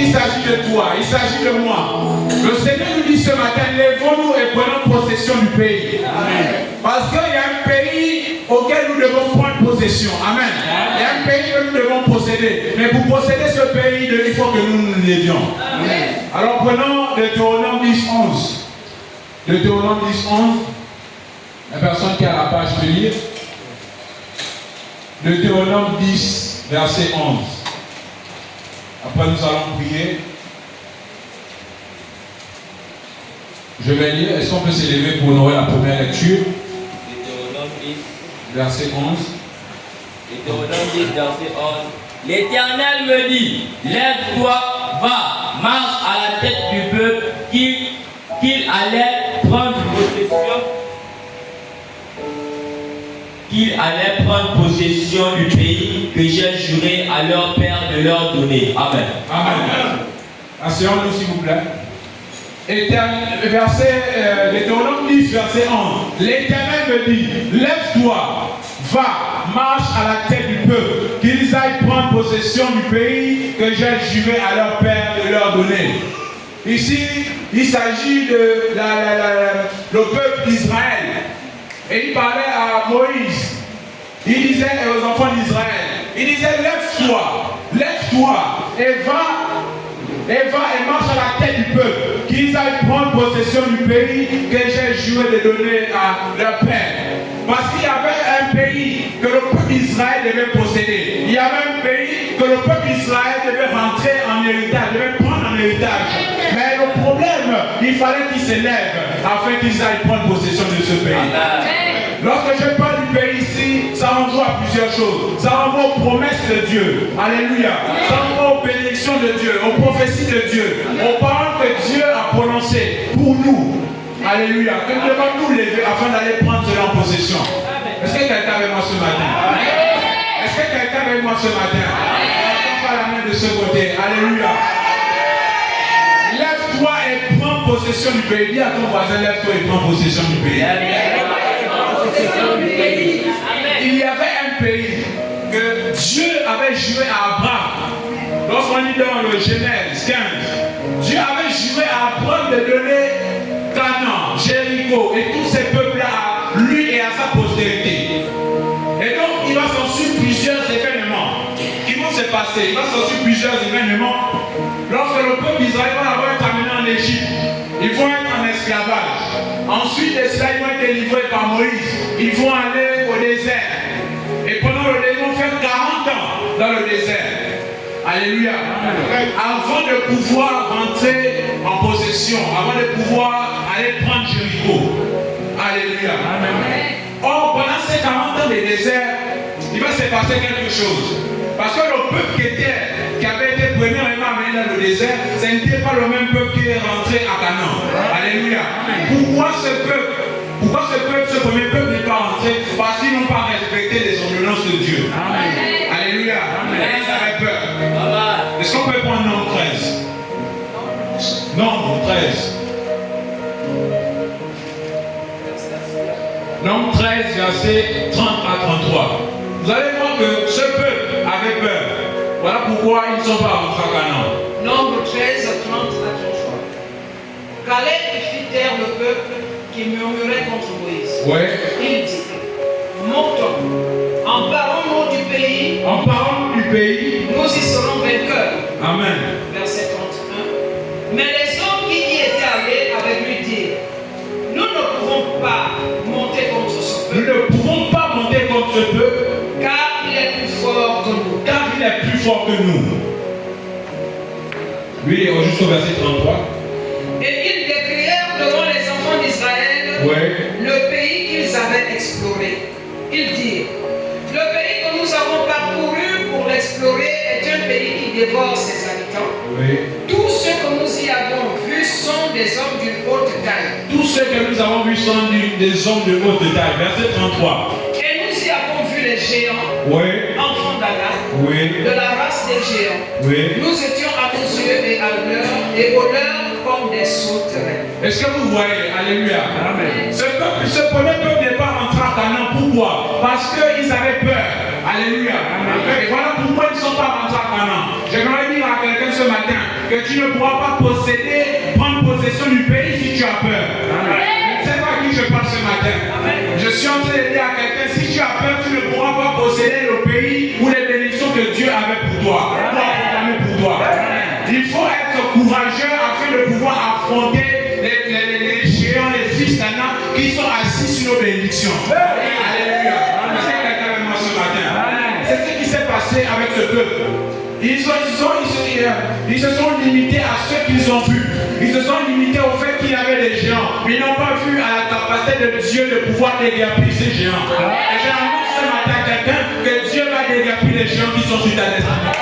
il s'agit de toi, il s'agit de moi. Le Seigneur nous dit ce matin, lèvons-nous et prenons possession du pays. Amen. Parce qu'il y a un pays auquel nous devons prendre possession. Amen. Il y a un pays que nous devons posséder. Mais pour posséder ce pays, il faut que nous nous lévions. Alors prenons Deutéronome 10, 11. Deutéronome 10, 11. La personne qui a la page peut lire. Deutéronome 10, verset 11. Après nous allons prier. Je vais lire. Est-ce qu'on peut s'élever pour honorer la première lecture? Deutéronome 10. Verset 11. Deutéronome 10, verset 11. L'Éternel me dit, lève-toi, va, marche à la tête du peuple qu'il allait prendre possession du pays que j'ai juré à leur père de leur donner. Amen. Amen. Asseyons-nous s'il vous plaît. Deutéronome 10, verset 11. L'Éternel me dit, lève-toi, va, marche à la tête du peuple, qu'ils aillent prendre possession du pays que j'ai juré à leur père de leur donner. Ici, il s'agit de le peuple d'Israël. Et il parlait à Moïse. Il disait aux enfants d'Israël, il disait, lève-toi et marche à la tête du peuple, qu'ils aillent prendre possession du pays que j'ai juré de donner à leur père. Parce qu'il y avait un pays que le peuple d'Israël devait posséder. Il y avait un pays que le peuple d'Israël devait rentrer en héritage, devait prendre en héritage. Mais le problème, il fallait qu'ils s'élèvent afin qu'ils aillent prendre possession de ce pays. Lorsque je parle du pays ici, ça renvoie à plusieurs choses. Ça renvoie aux promesses de Dieu. Alléluia. Ça renvoie aux bénédictions de Dieu, aux prophéties de Dieu, aux paroles que Dieu a prononcées pour nous. Alléluia. Que nous devons nous lever afin d'aller prendre cela en possession. Est-ce que quelqu'un avec moi ce matin? Est-ce que quelqu'un avec moi ce matin? On pas la main de ce côté. Alléluia. Lève-toi et prends possession du pays. Dis à ton voisin, lève-toi et prends possession du pays. Il y avait un pays que Dieu avait juré à Abraham. Lorsqu'on lit dans le Genèse 15, Dieu avait juré à Abraham de donner Canaan, Jéricho et tous ces peuples-là à lui et à sa postérité. Et donc il va s'en suivre plusieurs événements qui vont se passer. Il va s'en suivre plusieurs événements. Lorsque le peuple d'Israël va être amené en Égypte, ils vont être en esclavage. Ensuite, les esclaves vont être délivrés par Moïse. Ils vont aller au désert. Et pendant le désert, ils vont faire 40 ans dans le désert. Alléluia. Avant de pouvoir rentrer en possession, avant de pouvoir aller prendre Jéricho. Alléluia. Or, pendant ces 40 ans de désert, il va se passer quelque chose. Parce que le peuple qui avait été premièrement amené dans le désert, ce n'était pas le même peuple qui est rentré à Canaan. Alléluia. Pourquoi ce premier peuple n'est pas rentré? Parce qu'ils n'ont pas respecté les ordonnances de Dieu. Amen. Alléluia. Ils avaient peur. Est-ce qu'on peut prendre Nombre 13? Nombre 13. Nombre 13, verset 30 à 33. Vous allez voir que ce peuple avait peur. Voilà pourquoi ils ne sont pas rentrés à Canaan. Nombre 13, 30 à 33. Caleb fit taire le peuple qui murmurait contre Moïse. Ouais. Il dit, montons, emparons-nous du pays. Emparons-nous du pays. Nous y serons vainqueurs. Amen. Verset 31. Mais les hommes qui y étaient allés avec lui dirent, nous ne pouvons pas monter contre ce peuple. Nous ne pouvons pas monter contre ce peuple. Car il est plus fort que nous. Car il est plus fort que nous. Lui, jusqu'au verset 33. Et ils décrièrent devant les enfants d'Israël le pays qu'ils avaient exploré. Ils dirent, le pays que nous avons parcouru pour l'explorer est un pays qui dévore ses habitants. Tous ceux que nous y avons vus sont des hommes d'une haute taille. Tous ceux que nous avons vus sont des hommes de haute taille. Verset 33. Et nous y avons vu les géants, enfants d'Anak, de la race des géants. Nous étions à nos yeux et à l'heure, et au leur comme des sauterelles. Est-ce que vous voyez? Alléluia. Amen. Ce premier peuple n'est pas rentré à Canaan. Pourquoi? Parce qu'ils avaient peur. Alléluia. Amen. Et voilà pourquoi ils ne sont pas rentrés à Canaan. J'aimerais dire à quelqu'un ce matin, que tu ne pourras pas prendre possession du pays si tu as peur. Je ne sais pas à qui je parle ce matin. Je suis en train de dire à quelqu'un, si tu as peur, tu ne pourras pas posséder le pays ou les bénédictions que Dieu avait pour toi. Il faut être courageux afin de pouvoir affronter les géants, les fils d'Anna qui sont assis sur nos bénédictions. Alléluia. Est-ce que quelqu'un avec moi ce matin? C'est ce qui s'est passé avec ce peuple. Ils se sont limités à ce qu'ils ont vu. Ils se sont limités au fait qu'il y avait des géants. Mais ils n'ont pas vu à la capacité de Dieu de pouvoir déguerpir ces géants. Et j'annonce ce matin à quelqu'un que Dieu va déguerpir les géants qui sont sur ta destinée.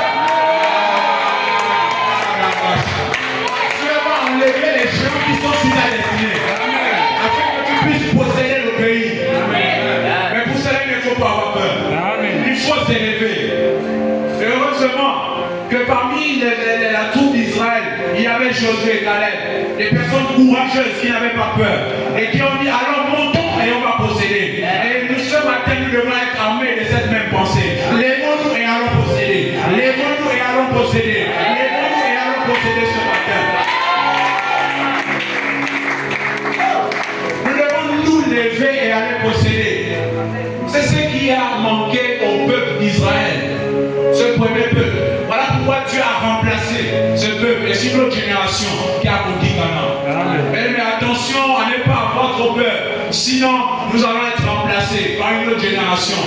Dieu va enlever les géants qui sont sur ta destinée. Afin que tu puisses posséder le pays. Mais pour cela, il ne faut pas avoir peur. Il faut s'élever. Heureusement que parmi la troupe d'Israël, il y avait Josué et Caleb, des personnes courageuses qui n'avaient pas peur et qui ont dit alors montons et on va posséder. Et nous ce matin, nous devons être armés de cette même pensée. Lèvons-nous et allons posséder. Lèvons-nous et allons posséder. Lèvons-nous et allons posséder ce matin. Nous devons nous lever et aller posséder. C'est ce qui a manqué au peuple d'Israël. Ce premier peuple. Voilà pourquoi Dieu a remplacé ce peuple et c'est une autre génération qui a conquis Canaan. Mais attention à ne pas avoir trop peur, sinon nous allons être remplacés par une autre génération.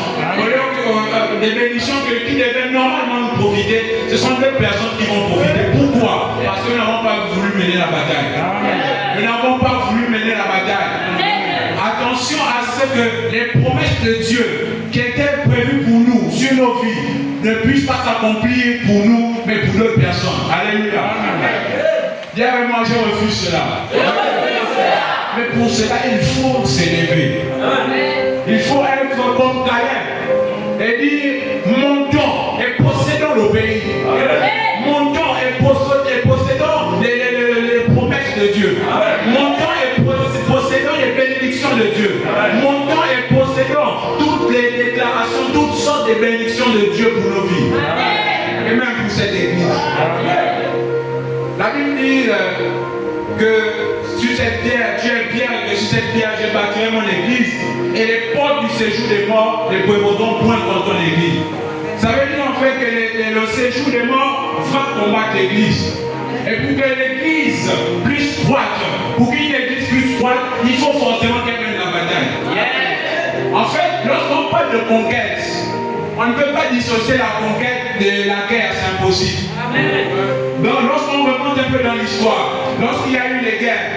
Des bénédictions qui devaient normalement nous profiter, ce sont deux personnes qui vont profiter. Pourquoi? Parce que nous n'avons pas voulu mener la bataille. Nous n'avons pas voulu mener la bataille. Attention à ce que les promesses de Dieu qui étaient prévues pour nous, sur nos vies, ne puissent pas s'accomplir pour nous, mais pour d'autres personnes. Alléluia. Dis avec moi, je refuse cela. Mais pour cela, il faut s'élever. Il faut être comme Caleb et dire, montons et possédons le pays. Montons et possédons les promesses de Dieu. Montons et possédons les bénédictions de Dieu. Montons et possédons toutes les déclarations, toutes sortes de bénédictions de Dieu pour nos vies. Et même pour cette église. La Bible dit que sur cette pierre, Dieu est pierre, et que sur cette pierre, je bâtirai mon église. Et les portes du séjour des morts ne prévaudront point contre l'église. Ça veut dire en fait que le séjour des morts va combattre l'église. Et pour que l'église puisse croître, pour qu'une église puisse croître, il faut forcément qu'elle mène la bataille. En fait, lorsqu'on parle de conquête, on ne peut pas dissocier la conquête de la guerre, c'est impossible. Donc, lorsqu'on remonte un peu dans l'histoire, lorsqu'il y a eu les guerres,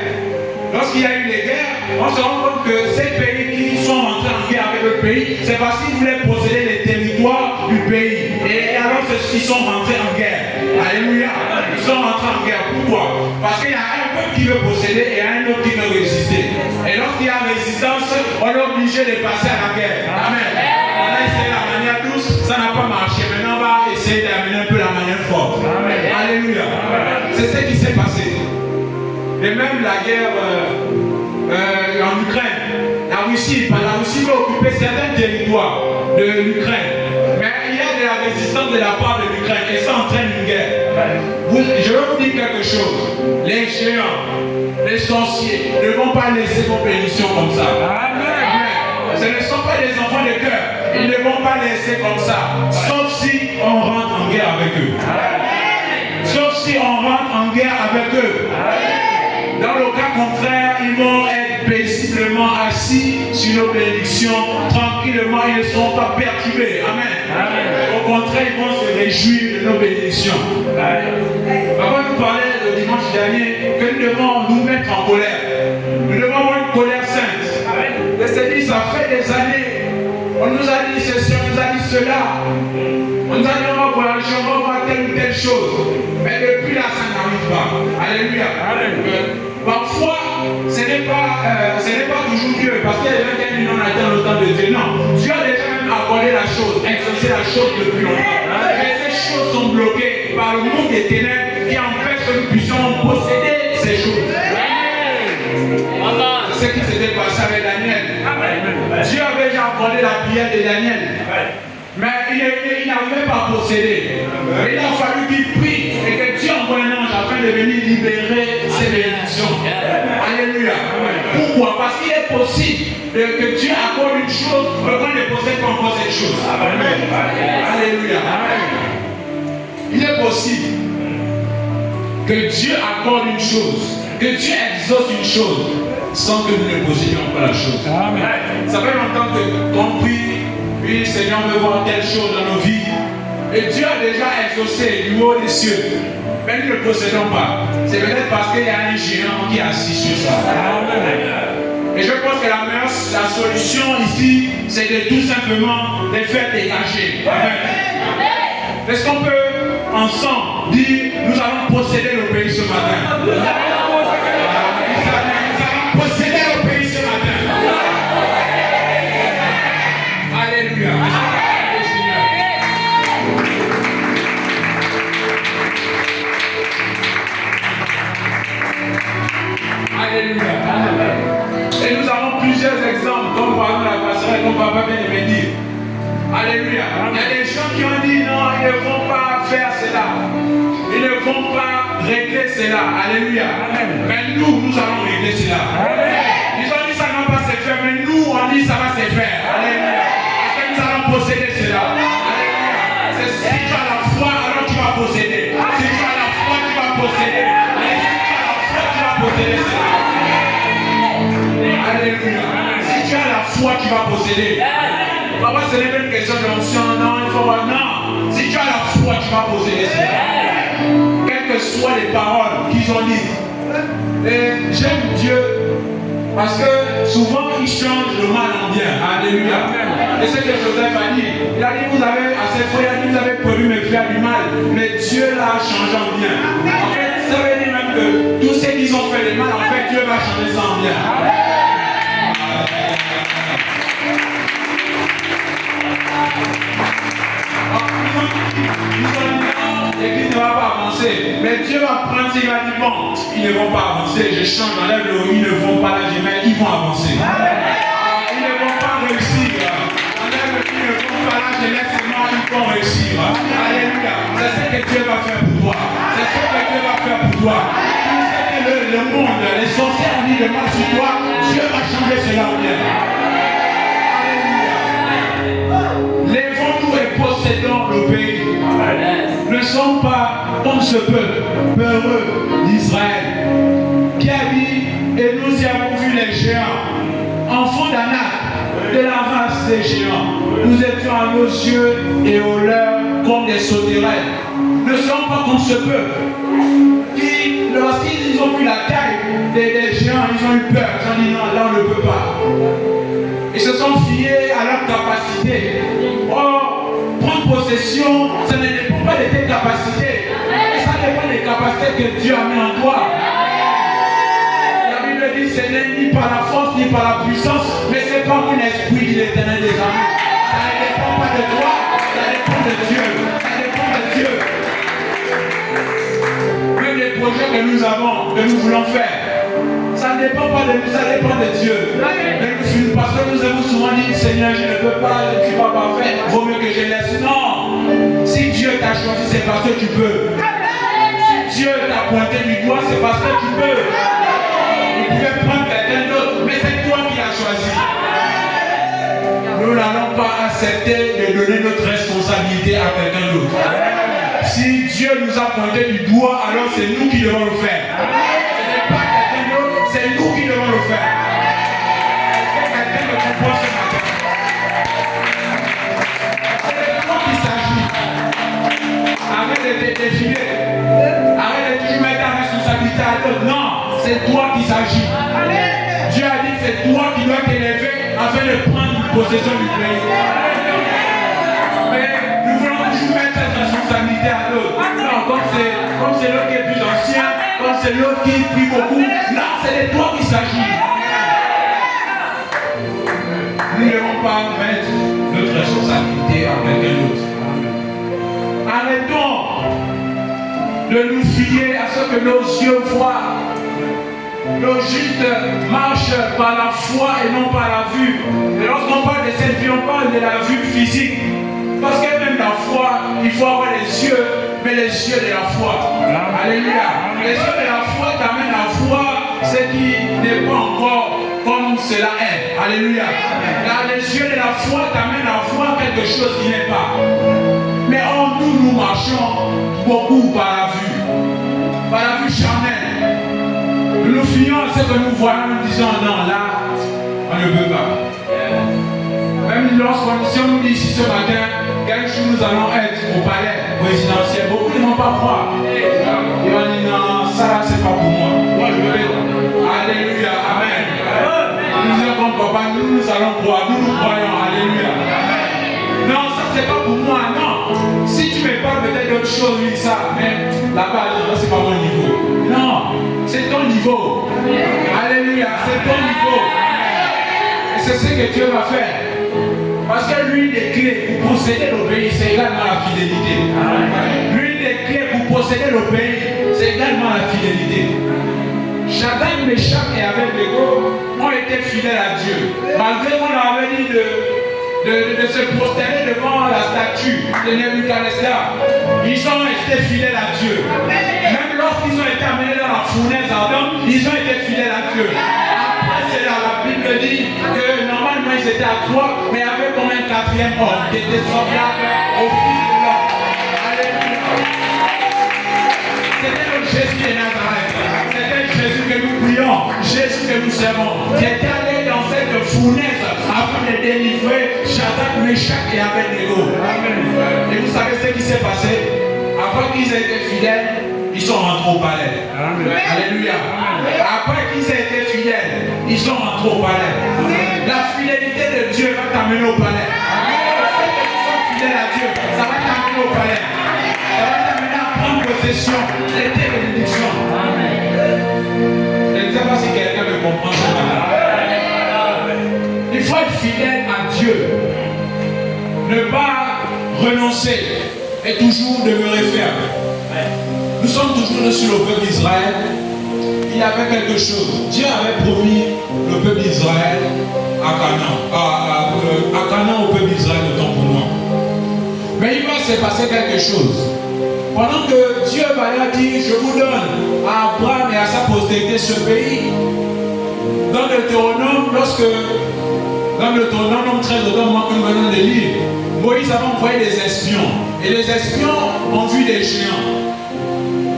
on se rend compte que ces pays qui sont entrés en guerre avec le pays, c'est parce qu'ils voulaient posséder les territoires du pays. Et alors, ils sont rentrés en guerre. Alléluia. Ils sont rentrés en guerre. Pourquoi? Parce qu'il y a un peuple qui veut posséder et un autre qui veut résister. Et lorsqu'il y a résistance, on est obligé de passer à la guerre. Amen. On a essayé la manière douce, ça n'a pas marché. Maintenant, on va essayer d'amener un peu la manière forte. Amen. Alléluia. C'est ce qui s'est passé. Et même la guerre en Ukraine, la Russie veut occuper certains territoires de l'Ukraine. Mais il y a de la résistance de la part de l'Ukraine et ça entraîne une guerre. Je vais vous dire quelque chose. Les géants, les sorciers ne vont pas laisser vos bénédictions comme ça. Amen. Ce ne sont pas des enfants de cœur. Ils ne vont pas laisser comme ça. Sauf si on rentre en guerre avec eux. Amen. Sauf si on rentre en guerre avec eux. Amen. Dans le cas contraire, ils vont être paisiblement assis sur nos bénédictions, tranquillement, ils ne seront pas perturbés. Amen. Amen. Au contraire, ils vont se réjouir de nos bénédictions. Avant de parler le dimanche dernier, que nous devons nous mettre en colère. Nous devons avoir une colère sainte. Et c'est dit, ça fait des années, on nous a dit ceci, on nous a dit cela. On nous a dit on va voyager, on va voir telle ou telle chose. Mais depuis là, ça n'arrive pas. Alléluia. Parfois, ce n'est pas toujours Dieu. Parce qu'il y a des gens qui disent non, on attend le temps de Dieu. Non, Dieu a déjà même accordé la chose, exaucé la chose depuis longtemps. Mais ces choses sont bloquées par le monde des ténèbres qui empêche que nous puissions posséder ces choses. C'est ce qui s'était passé avec Daniel. Dieu avait déjà accordé la prière de Daniel. Mais il n'arrivait pas à posséder. Il a fallu qu'il prie et que Dieu envoie un ange afin libérer ces bénédictions. Alléluia. Pourquoi? Parce qu'il est possible que Dieu accorde une chose, mais qu'on ne possède pas encore cette chose. Alléluia. Il est possible que Dieu accorde une chose, que Dieu exauce une chose, sans que nous ne possédions pas la chose. Ça fait longtemps qu'on prie, oui, Seigneur veut voir telle chose dans nos vies. Et Dieu a déjà exaucé du haut des cieux. Mais nous ne possédons pas. C'est peut-être parce qu'il y a un géant qui est assis sur ça. Et je pense que la solution ici, c'est de tout simplement les faire dégager. Amen. Est-ce qu'on peut ensemble dire, nous allons posséder le pays ce matin? Nous allons posséder le pays ce matin. Alléluia. Alléluia. Et nous avons plusieurs exemples, comme par exemple la passerelle, comme papa vient de me dire. Alléluia. Il y a des gens qui ont dit non, ils ne vont pas faire cela. Ils ne vont pas régler cela. Alléluia. Mais nous allons régler cela. Ils ont dit ça ne va pas se faire, mais nous on dit ça va se faire. Alléluia. Parce que nous allons posséder cela. Alléluia. Si tu as la foi, alors tu vas posséder. Si tu as la foi, tu vas posséder. Posséder cela. Alléluia. Si tu as la foi, tu vas posséder. Papa, ce n'est pas une question d'onction. Non, il faut voir. Non. Si tu as la foi, tu vas posséder cela. Quelles que soient les paroles qu'ils ont dites. Et j'aime Dieu parce que souvent il change le mal en bien. Alléluia. Et c'est ce que Joseph a dit. Il a dit, vous avez assez foi, il a dit, vous avez prévu me faire du mal. Mais Dieu l'a changé en bien. En fait, ça veut dire même que tous ceux qui ont fait le mal, en fait, Dieu va changer ça en bien. Ils ont dit non, l'église ne va pas avancer. Mais Dieu va prendre s'il va dire bon, ils ne vont pas avancer. Je change, j'enlève le ils ne vont pas là, mais ils vont avancer. Ils ne vont pas réussir. J'enlève le ils ne vont pas là, je laisse seulement, ils vont réussir. Alléluia. C'est ce que Dieu va faire pour toi. C'est ce que Dieu va faire pour toi. Le monde, les sorcières ont dit le mal sur toi, Dieu va changer cela en bien. Alléluia. Lèvons-nous et possédons le pays. Ne sommes pas comme ce peuple peureux d'Israël qui a dit, et nous y avons vu les géants, enfants d'Anak, de la race des géants. Nous étions à nos yeux et aux leurs comme des sauterelles. Ne sommes pas comme ce peuple qui, lorsqu'ils ont vu la taille des géants, ils ont eu peur. Ils ont dit non, là on ne peut pas. Ils se sont fiés à leur capacité. Or, prendre possession, ça ne dépend pas de tes capacités. Ça dépend des capacités que Dieu a mis en toi. La Bible dit ce n'est ni par la force ni par la puissance, mais c'est par un esprit de l'Éternel des armées. Ça ne dépend pas de toi, ça dépend de Dieu. Ça dépend de Dieu. Même les projets que nous avons, que nous voulons faire, ça ne dépend pas de nous, ça dépend de Dieu. Parce que nous avons souvent dit, Seigneur, je ne peux pas, je ne suis pas parfait, vaut mieux que je laisse. Non, si Dieu t'a choisi, c'est parce que tu peux. Si Dieu t'a pointé du doigt, c'est parce que tu peux. Il pouvait prendre quelqu'un d'autre, mais c'est toi qui l'as choisi. Nous n'allons pas accepter de donner notre responsabilité à quelqu'un d'autre. Si Dieu nous a pointé du doigt, alors c'est nous qui devons le faire. Ce n'est pas quelqu'un d'autre, c'est nous qui devons le faire. Est-ce que quelqu'un me comprend ce matin? C'est de toi qu'il s'agit. Arrête de te défiler. Arrête de toujours mettre ta responsabilité à l'autre. Non, c'est toi qui s'agit. Dieu a dit que c'est toi qui dois t'élever afin de prendre possession du pays. Mais nous voulons toujours mettre cette responsabilité à l'autre. Non, comme c'est l'autre qui est plus ancien, comme c'est l'autre qui prie beaucoup. Non, c'est de toi qu'il s'agit. Nous ne devons pas mettre notre responsabilité à quelqu'un d'autre. Arrêtons de nous fier à ce que nos yeux voient. Nos justes marchent par la foi et non par la vue. Et lorsqu'on parle de cette vie, on parle de la vue physique. Parce que même la foi, il faut avoir les yeux, mais les yeux de la foi. Alléluia. Les yeux de la foi qui n'est pas encore comme cela est. Alléluia. Car les yeux de la foi t'amènent à voir quelque chose qui n'est pas. Mais en nous, nous marchons beaucoup par la vue charnelle. Nous nous fions à ce que nous voyons, nous disons non, là, on ne peut pas. Même lorsqu'on si on nous dit ici ce matin, quel jour nous allons être au palais présidentiel, beaucoup ne vont pas croire. Ils vont dire non, ça c'est pas pour moi. Moi je veux. Alléluia, amen. Nous disons comme papa, nous allons croire, nous croyons, alléluia. Non, ça c'est pas pour moi, non. Si tu me parles peut-être d'autre chose, oui, ça, mais là-bas, là, c'est pas mon niveau. Non, c'est ton niveau. Alléluia, c'est ton niveau. Et c'est ce que Dieu va faire. Parce que l'une des clés pour posséder le pays, c'est également la fidélité. L'une des clés pour posséder le pays, c'est également la fidélité. Shadrach, Meshach et Abednego ont été fidèles à Dieu. Malgré qu'on leur avait dit de se prosterner devant la statue de Nebuchadnezzar, ils ont été fidèles à Dieu. Même lorsqu'ils ont été amenés dans la fournaise ardente, ils ont été fidèles à Dieu. Après cela, la Bible dit que normalement ils étaient à 3, mais il y avait comme un 4e homme qui était semblable au fils de l'homme. Alléluia. C'était le Jésus de Nazareth. C'était Jésus que nous prions, Jésus que nous servons, qui était allé dans cette fournaise afin de délivrer Shadrach, Meshach et Abednego. Et vous savez ce qui s'est passé? Après qu'ils aient été fidèles, ils sont rentrés au palais. Alléluia. Après qu'ils aient été fidèles, ils sont rentrés au palais. La fidélité de Dieu va t'amener au palais. Le fait que tu sois fidèle à Dieu, ça va t'amener au palais. Ça va t'amener à prendre possession de tes bénédictions. Je ne sais pas si quelqu'un me comprend ce matin. Il faut être fidèle à Dieu. Ne pas renoncer et toujours demeurer ferme. Nous sommes toujours sur le peuple d'Israël. Il y avait quelque chose. Dieu avait promis le peuple d'Israël à Canaan. À Canaan, au peuple d'Israël, autant pour moi. Mais il va se passer quelque chose. Pendant que Dieu va leur dire, je vous donne à Abraham et à sa postérité ce pays. Dans le Deutéronome, dans le Deutéronome 13, moi que nous venons de lire, Moïse avait envoyé des espions. Et les espions ont vu des géants.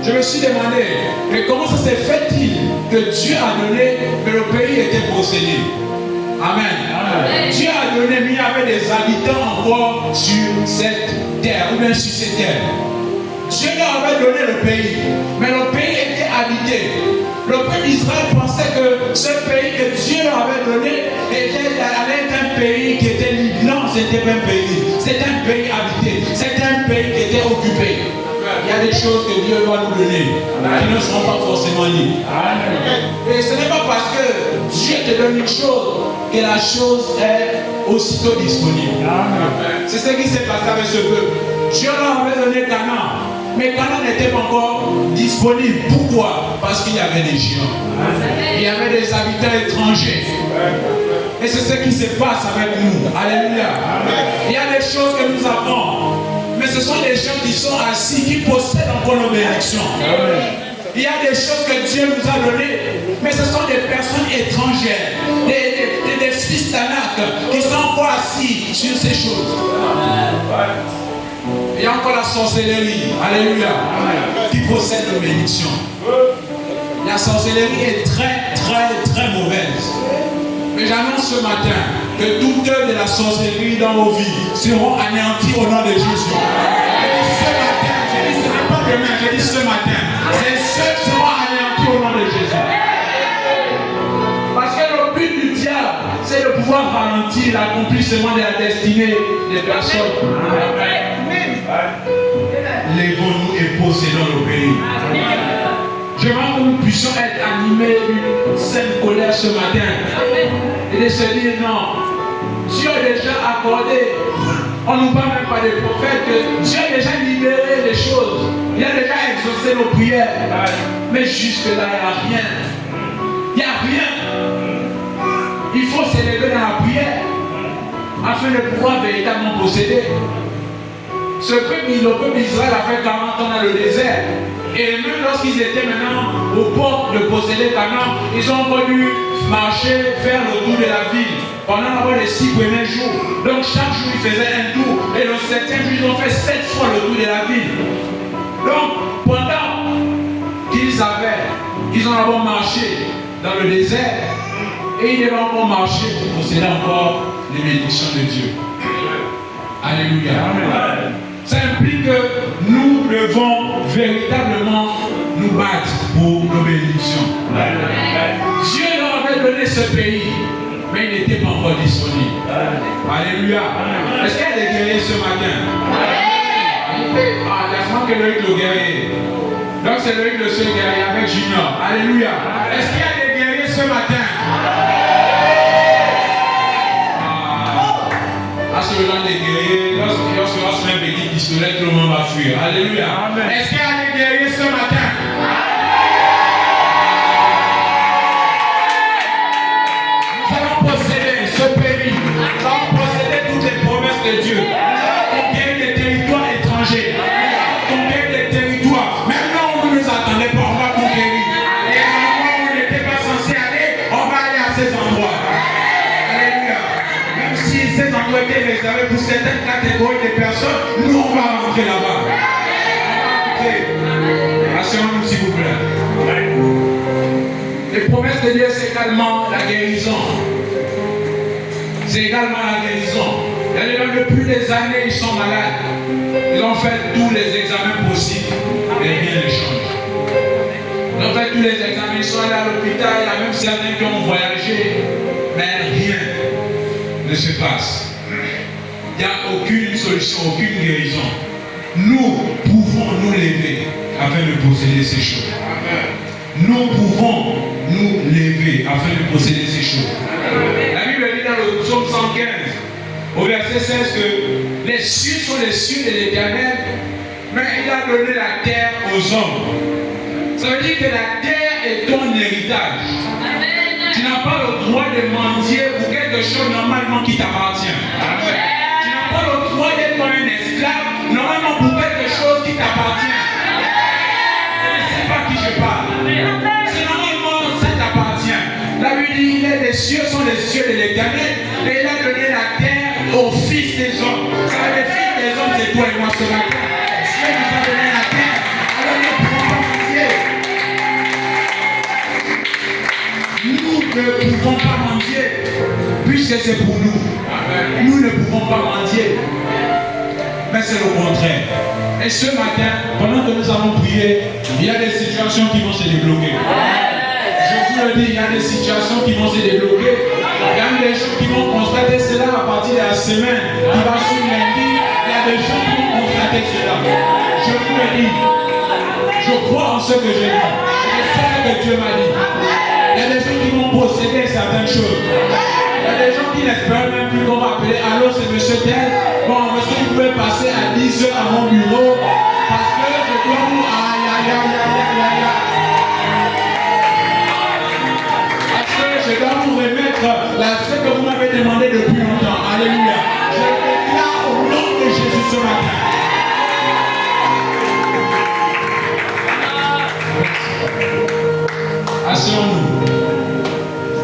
Je me suis demandé, mais comment ça s'est fait-il que Dieu a donné que le pays était possédé? Amen. Dieu a donné, mais il y avait des habitants encore sur cette terre, ou bien sur ces terres. Dieu leur avait donné le pays, mais le pays était habité. Le peuple d'Israël pensait que ce pays que Dieu leur avait donné allait être un pays qui était libre. Non, c'était pas un pays. C'était un pays habité. C'était un pays qui était occupé. Il y a des choses que Dieu doit nous donner qui ne seront pas forcément libres. Et ce n'est pas parce que Dieu te donne une chose que la chose est aussitôt disponible. C'est ce qui s'est passé avec ce peuple. Dieu leur avait donné Canaan. Mais Canaan n'était pas encore disponible. Pourquoi? Parce qu'il y avait des géants. Il y avait des habitants étrangers. Et c'est ce qui se passe avec nous. Alléluia. Il y a des choses que nous avons. Mais ce sont des gens qui sont assis, qui possèdent encore nos bénédictions. Il y a des choses que Dieu nous a données, mais ce sont des personnes étrangères, des fils d'Anak qui sont encore assis sur ces choses. Il y a encore la sorcellerie, alléluia, qui possède nos bénédictions. La sorcellerie est très, très, très mauvaise. Mais j'annonce ce matin que toute œuvre de la sorcellerie dans nos vies seront anéanties au nom de Jésus. Je dis ce matin, je dis ce n'est pas demain, je dis ce matin, ces œuvres seront anéanties au nom de Jésus. Parce que le but du diable, c'est de pouvoir ralentir l'accomplissement de la destinée des personnes. Lèvons-nous et possédons le pays. Je veux que nous puissions être animés d'une sainte colère ce matin et de se dire non, Dieu a déjà accordé, on ne parle même pas des prophètes, que Dieu a déjà libéré les choses, il a déjà exaucé nos prières, mais jusque-là il n'y a rien. Il n'y a rien. Il faut s'élever dans la prière afin de pouvoir véritablement posséder. Le peuple d'Israël a fait 40 ans dans le désert. Et même lorsqu'ils étaient maintenant aux portes de posséder Canaan, ils ont encore dû marcher, faire le tour de la ville pendant les 6 premiers jours. Donc chaque jour ils faisaient un tour. Et le 7e jour ils ont fait 7 fois le tour de la ville. Donc pendant qu'ils ont d'abord marché dans le désert, et ils devaient encore marcher pour posséder encore les bénédictions de Dieu. Alléluia. Amen. Ça implique que nous devons véritablement nous battre pour nos bénédictions. Amen. Dieu leur avait donné ce pays, mais il n'était pas encore disponible. Amen. Alléluia. Amen. Est-ce qu'il y a des guerriers ce matin? Amen. Ah, laisse-moi que Loïc le guerrier. Donc c'est Loïc le seul guerrier avec Junior. Alléluia. Est-ce qu'il y a des guerriers ce matin? Parce que le des guerriers, lorsqu'on met un petit pistolet, tout le monde va fuir. Alléluia. Est-ce qu'il y a des guerriers ce matin? Nous allons posséder ce pays. Nous allons posséder toutes les promesses de Dieu. Conquérir des territoires étrangers. Conquérir des territoires. Même là où nous ne nous attendons pas, on va conquérir. Et à un moment où on n'était pas censé aller, on va aller à ces endroits. Alléluia. Même si ces endroits étaient réservés pour certaines catégories de personnes, nous on va rentrer là-bas. Asseyons-nous s'il vous plaît. Les promesses de Dieu, c'est également la guérison. C'est également la guérison. Il y a des gens depuis des années, ils sont malades. Ils ont fait tous les examens possibles, mais rien ne change. Ils ont fait tous les examens, ils sont allés à l'hôpital, il y a même certains qui ont voyagé, mais rien ne se passe. Il n'y a aucune solution, aucune guérison. Nous pouvons nous lever afin de posséder ces choses. Nous pouvons nous lever afin de posséder ces choses. La Bible dit dans le psaume 115, au verset 16, que les cieux sont les cieux de l'Éternel, mais il a donné la terre aux hommes. Ça veut dire que la terre est ton héritage. Tu n'as pas le droit de mendier pour quelque chose normalement qui t'appartient. Tu n'as pas le droit d'être un esclave normalement pour quelque chose qui t'appartient. Je ne sais pas qui je parle. C'est normalement ça t'appartient. La Bible dit les cieux sont les cieux de l'Éternel et il a donné la terre aux fils des hommes. Ça veut dire les fils des hommes, c'est toi et moi ce matin. Dieu nous a donné la terre. Alors nous ne pouvons pas mendier. Nous ne pouvons pas mendier puisque c'est pour nous. Nous ne pouvons pas mendier. Mais c'est le contraire. Et ce matin, pendant que nous allons prier, il y a des situations qui vont se débloquer. Je vous le dis, il y a des situations qui vont se débloquer. Il y a des gens qui vont constater cela à partir de la semaine qui va suivre lundi. Il y a des gens qui vont constater cela. Je vous le dis. Je crois en ce que je dis. Je sais ce que Dieu m'a dit. Il y a des gens qui vont posséder certaines choses. Il y a des gens qui n'espèrent même plus qu'on va appeler. Allô, c'est monsieur tel. Bon, est-ce que vous pouvez passer à 10 heures à mon bureau? Parce que je dois vous. Aïe, aïe, aïe, aïe, aïe, aïe. Parce que je dois vous remettre ce que vous m'avez demandé depuis longtemps. Alléluia. Je déclare au nom de Jésus ce matin. Asseyons-nous.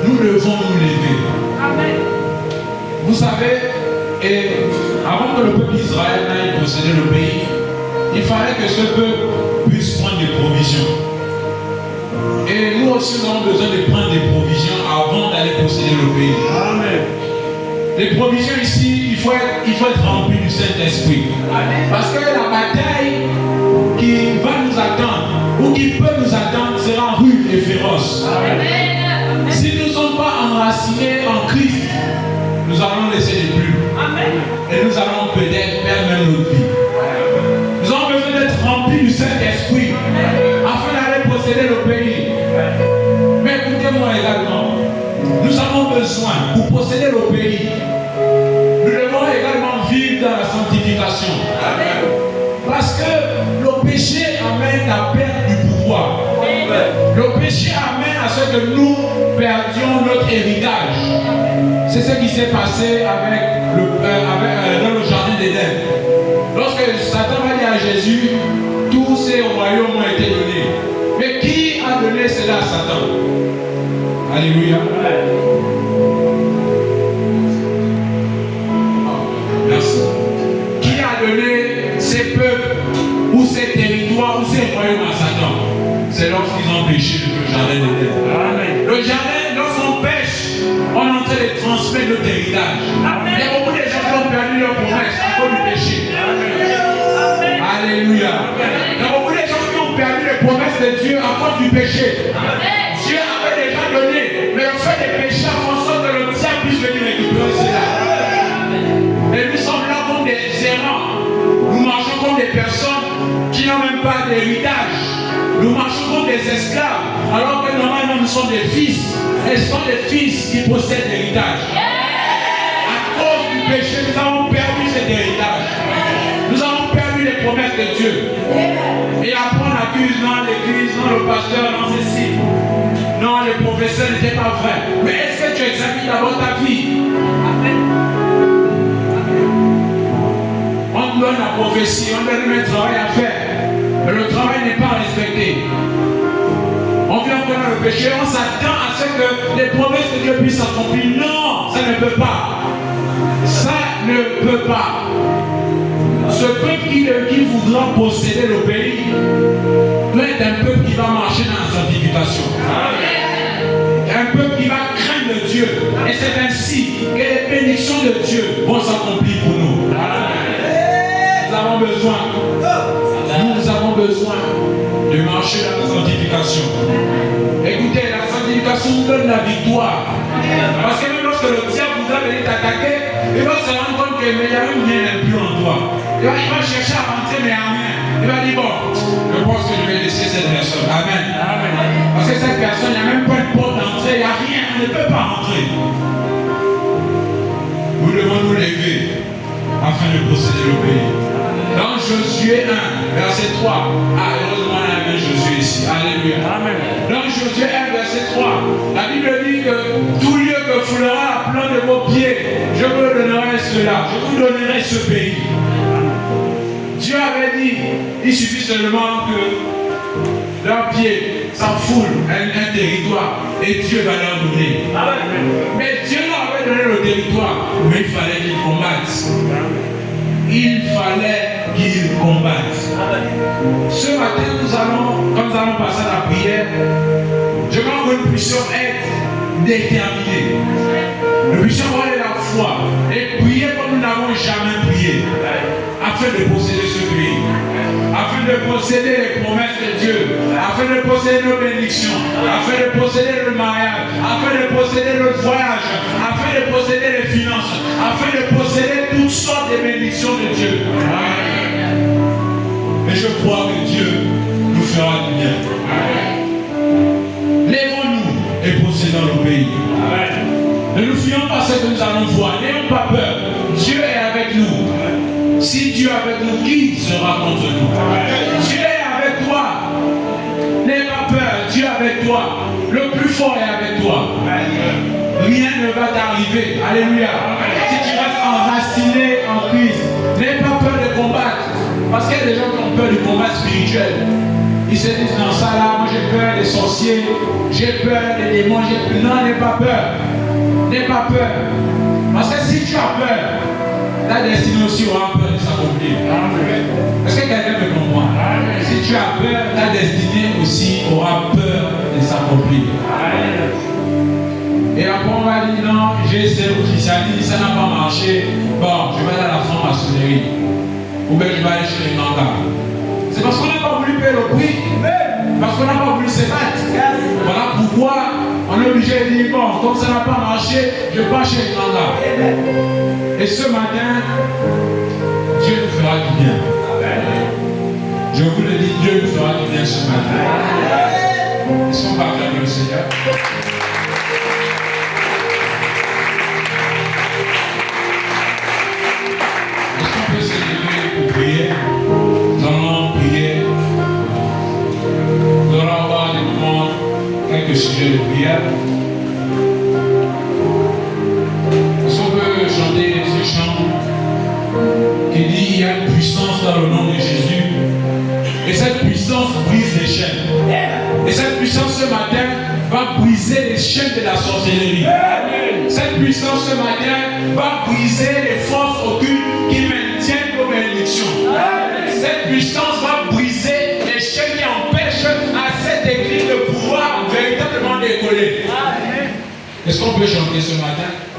Nous devons nous lever. Amen. Vous savez, et avant que le peuple d'Israël n'aille posséder le pays, il fallait que ce peuple puisse prendre des provisions. Et nous aussi, nous avons besoin de prendre des provisions avant d'aller posséder le pays. Amen. Les provisions ici, il faut être rempli du Saint-Esprit. Parce que la bataille qui va nous attendre, ou qui peut nous attendre, sera rude et féroce. Amen. Si nous ne sommes pas enracinés en Christ, nous allons laisser les plumes. Amen. Et nous allons peut-être perdre même notre vie. Nous avons besoin d'être remplis du Saint-Esprit afin d'aller posséder le pays. Mais écoutez-moi également, nous avons besoin, pour posséder le pays, nous devons également vivre dans la sanctification. Amen. Parce que le péché amène la perte du pouvoir. Le péché amène à ce que nous perdions notre héritage. C'est ce qui s'est passé dans le jardin d'Éden. Lorsque Satan va dire à Jésus, tous ces royaumes ont été donnés. Mais qui a donné cela à Satan? Alléluia. Merci. Qui a donné ces peuples ou ces territoires ou ces royaumes à Satan? C'est lorsqu'ils ont péché le jardin d'Éden. Le jardin, lorsqu'on pêche, on est en train de transmettre notre héritage. Il y a beaucoup de gens qui ont perdu leur promesse à cause du péché. Alléluia. Il y a beaucoup de gens qui ont perdu les promesses de Dieu à cause du péché. Dieu avait déjà donné, mais le fait de péché a fait en sorte que le diable puisse venir récupérer cela. Et nous sommes là comme des errants. Nous marchons comme des personnes qui n'ont même pas d'héritage. Nous marchons comme des esclaves, alors que normalement nous sommes des fils. Et ce sont des fils qui possèdent l'héritage. À cause du péché, nous avons perdu cet héritage. Nous avons perdu les promesses de Dieu. Et après on accuse, non l'église, non le pasteur, non ceci. Non, les professeurs n'étaient pas vrais. Mais est-ce que tu examines d'abord ta vie? On donne la prophétie, on donne le travail à faire. Mais le travail n'est pas respecté. On vient connaître le péché, on s'attend à ce que les promesses de Dieu puissent s'accomplir. Non, ça ne peut pas. Ça ne peut pas. Ce peuple qui voudra posséder le pays doit être un peuple qui va marcher dans la sanctification. Un peuple qui va craindre Dieu. Et c'est ainsi que les bénédictions de Dieu vont s'accomplir pour nous. Nous avons besoin. Nous avons besoin de marcher dans la sanctification. Écoutez, la sanctification nous donne la victoire. Parce que même lorsque le diable voudra venir t'attaquer, il va se rendre compte qu'il y a un bien impur en toi. Il va chercher à rentrer, mais à rien. Il va dire, bon, je pense que je vais laisser cette personne. Amen. Parce que cette personne, il n'y a même pas une porte d'entrée, il n'y a rien, on ne peut pas rentrer. Nous devons nous lever afin de posséder le pays. Dans Josué 1, verset 3. Ah, heureusement, on a vu Josué ici. Alléluia. Amen. Dans Josué 1, verset 3, la Bible dit que tout lieu que foulera la plante de vos pieds, je vous donnerai cela. Je vous donnerai ce pays. Dieu avait dit, il suffit seulement que leurs pieds s'en foulent un territoire et Dieu va leur donner. Amen. Mais Dieu leur avait donné le territoire, mais il fallait qu'ils combattent. Il fallait qu'ils combattent. Ce matin, quand nous allons passer à la prière, je veux que nous puissions être déterminés. Nous puissions avoir la foi et prier comme nous n'avons jamais prié, afin de posséder ce pays, afin de posséder les promesses de Dieu, afin de posséder nos bénédictions, afin de posséder le mariage, afin de posséder le voyage, afin de posséder les finances, afin de posséder toutes sortes de bénédictions de Dieu. Et je crois que Dieu nous fera du bien. Lèvons-nous et possédons le pays. Ne nous fions pas à ce que nous allons voir. N'ayons pas peur. Dieu est avec nous. Si Dieu est avec nous, qui sera contre nous? Dieu est avec toi. N'aie pas peur. Dieu est avec toi. Le plus fort est avec toi. Rien ne va t'arriver. Alléluia. Si tu restes enraciné en Christ, n'aie pas peur de combattre. Parce qu'il y a des gens qui ont peur du combat spirituel. Ils se disent, non, ça là, moi j'ai peur des sorciers, j'ai peur des démons, j'ai peur. Non, n'aie pas peur. N'aie pas peur. Parce que si tu as peur, ta destinée aussi aura peur de s'accomplir. Est-ce que quelqu'un me comprend? Si tu as peur, ta destinée aussi aura peur de s'accomplir. Et après on va dire, non, j'ai essayé le christianisme, ça n'a pas marché. Bon, je vais aller à la franc-maçonnerie. Ou bien je vais aller chez les mangas. C'est parce qu'on n'a pas voulu payer le prix. Parce qu'on n'a pas voulu se battre. Voilà pourquoi on est obligé de dire, bon, comme ça n'a pas marché, je pars chez les mangas. Et ce matin, Dieu nous fera du bien. Je vous le dis, Dieu nous fera du bien ce matin. Est-ce qu'on va faire le Seigneur? Est-ce qu'on peut se lever pour prier? Nous allons prier. Nous allons avoir des moments, quelques sujets de prière. Est-ce qu'on peut chanter ce chant qui dit il y a une puissance dans le nom de Jésus? Et cette puissance matin va briser les chaînes de la sorcellerie. Cette puissance ce matin va briser les forces occultes qui maintiennent vos bénédictions. Cette puissance va briser les chaînes qui empêchent à cette église de pouvoir véritablement décoller. Est-ce qu'on peut chanter ce matin?